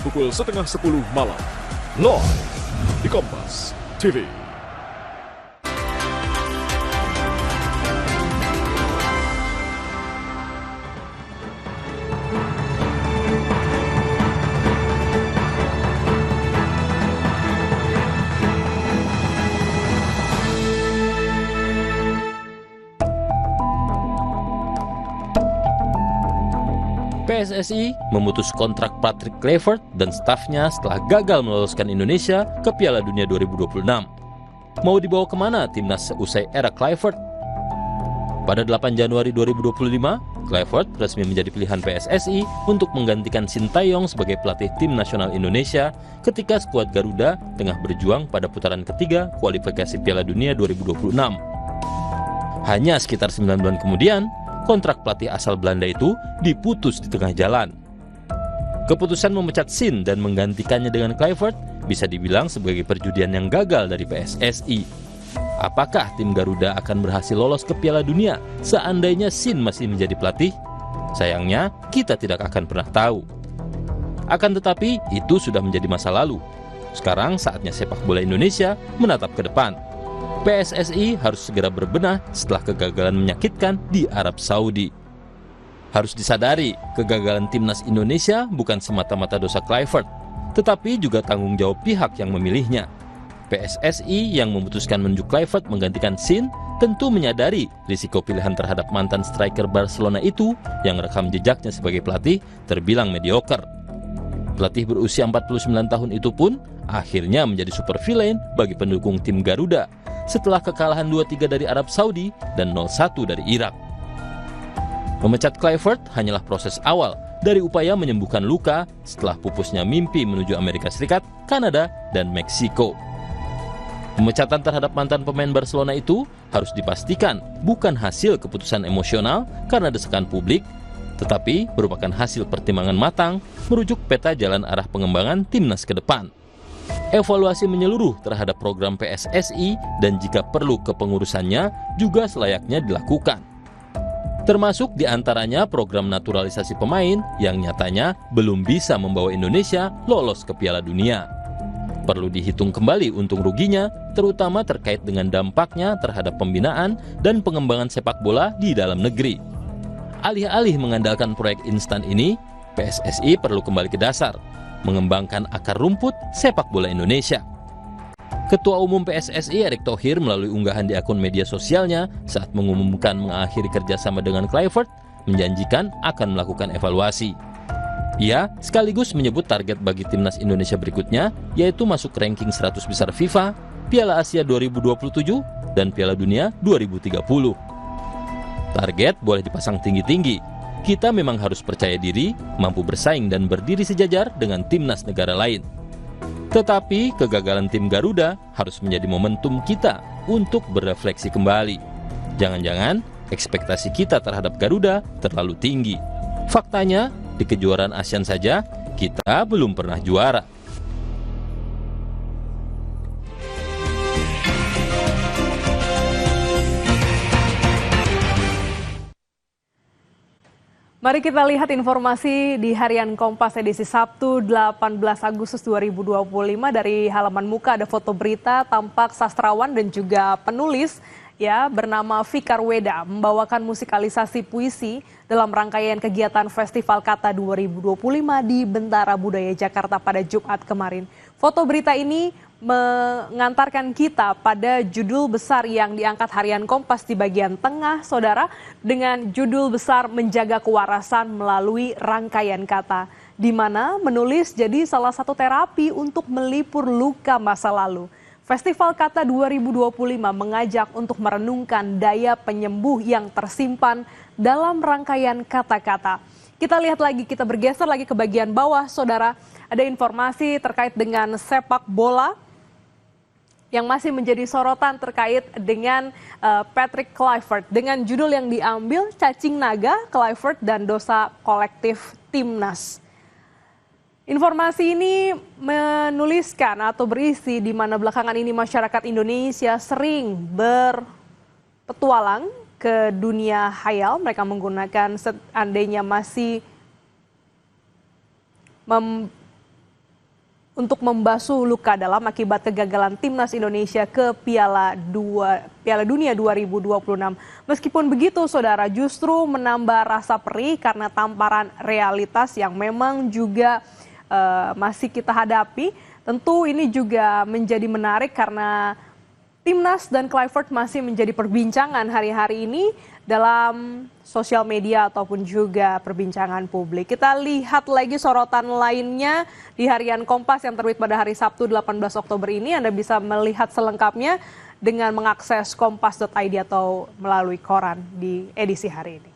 pukul setengah 10 malam. Live di Kompas TV. PSSI memutus kontrak Patrick Kluivert dan stafnya setelah gagal meloloskan Indonesia ke Piala Dunia 2026. Mau dibawa kemana timnas seusai era Kluivert? Pada 8 Januari 2025, Kluivert resmi menjadi pilihan PSSI untuk menggantikan Sintayong sebagai pelatih tim nasional Indonesia ketika skuad Garuda tengah berjuang pada putaran ketiga kualifikasi Piala Dunia 2026. Hanya sekitar 9 bulan kemudian, kontrak pelatih asal Belanda itu diputus di tengah jalan. Keputusan memecat Sin dan menggantikannya dengan Kluivert bisa dibilang sebagai perjudian yang gagal dari PSSI. Apakah tim Garuda akan berhasil lolos ke Piala Dunia seandainya Sin masih menjadi pelatih? Sayangnya, kita tidak akan pernah tahu. Akan tetapi, itu sudah menjadi masa lalu. Sekarang saatnya sepak bola Indonesia menatap ke depan. PSSI harus segera berbenah setelah kegagalan menyakitkan di Arab Saudi. Harus disadari, kegagalan timnas Indonesia bukan semata-mata dosa Kluivert, tetapi juga tanggung jawab pihak yang memilihnya. PSSI yang memutuskan menunjuk Kluivert menggantikan Sin tentu menyadari risiko pilihan terhadap mantan striker Barcelona itu yang rekam jejaknya sebagai pelatih terbilang mediocre. Pelatih berusia 49 tahun itu pun akhirnya menjadi super villain bagi pendukung tim Garuda setelah kekalahan 2-3 dari Arab Saudi dan 0-1 dari Irak. Memecat Kluivert hanyalah proses awal dari upaya menyembuhkan luka setelah pupusnya mimpi menuju Amerika Serikat, Kanada, dan Meksiko. Pemecatan terhadap mantan pemain Barcelona itu harus dipastikan bukan hasil keputusan emosional karena desakan publik, tetapi merupakan hasil pertimbangan matang merujuk peta jalan arah pengembangan timnas ke depan. Evaluasi menyeluruh terhadap program PSSI dan jika perlu kepengurusannya juga selayaknya dilakukan. Termasuk diantaranya program naturalisasi pemain yang nyatanya belum bisa membawa Indonesia lolos ke Piala Dunia. Perlu dihitung kembali untung ruginya, terutama terkait dengan dampaknya terhadap pembinaan dan pengembangan sepak bola di dalam negeri. Alih-alih mengandalkan proyek instan ini, PSSI perlu kembali ke dasar, mengembangkan akar rumput sepak bola Indonesia. Ketua Umum PSSI Erick Thohir melalui unggahan di akun media sosialnya saat mengumumkan mengakhiri kerjasama dengan Kluivert menjanjikan akan melakukan evaluasi. Ia sekaligus menyebut target bagi timnas Indonesia berikutnya yaitu masuk ranking 100 besar FIFA, Piala Asia 2027, dan Piala Dunia 2030. Target boleh dipasang tinggi-tinggi. Kita memang harus percaya diri, mampu bersaing dan berdiri sejajar dengan timnas negara lain. Tetapi kegagalan tim Garuda harus menjadi momentum kita untuk berefleksi kembali. Jangan-jangan ekspektasi kita terhadap Garuda terlalu tinggi. Faktanya, di kejuaraan ASEAN saja, kita belum pernah juara. Mari kita lihat informasi di Harian Kompas edisi Sabtu 18 Agustus 2025. Dari halaman muka ada foto berita tampak sastrawan dan juga penulis bernama Fikar Weda membawakan musikalisasi puisi dalam rangkaian kegiatan Festival Kata 2025 di Bentara Budaya Jakarta pada Jumat kemarin. Foto berita ini mengantarkan kita pada judul besar yang diangkat Harian Kompas di bagian tengah, saudara, dengan judul besar Menjaga Kewarasan Melalui Rangkaian Kata, di mana menulis jadi salah satu terapi untuk melipur luka masa lalu. Festival Kata 2025 mengajak untuk merenungkan daya penyembuh yang tersimpan dalam rangkaian kata-kata. Kita lihat lagi, kita bergeser lagi ke bagian bawah, saudara. Ada informasi terkait dengan sepak bola yang masih menjadi sorotan terkait dengan Patrick Kluivert. Dengan judul yang diambil, Cacing Naga, Kluivert dan Dosa Kolektif Timnas. Informasi ini menuliskan atau berisi di mana belakangan ini masyarakat Indonesia sering berpetualang ke dunia khayal. Mereka menggunakan seandainya masih untuk membasuh luka dalam akibat kegagalan timnas Indonesia ke Piala Dunia 2026. Meskipun begitu, saudara, justru menambah rasa perih karena tamparan realitas yang memang juga masih kita hadapi. Tentu ini juga menjadi menarik karena Timnas dan Kluivert masih menjadi perbincangan hari-hari ini dalam sosial media ataupun juga perbincangan publik. Kita lihat lagi sorotan lainnya di harian Kompas yang terbit pada hari Sabtu 18 Oktober ini. Anda bisa melihat selengkapnya dengan mengakses kompas.id atau melalui koran di edisi hari ini.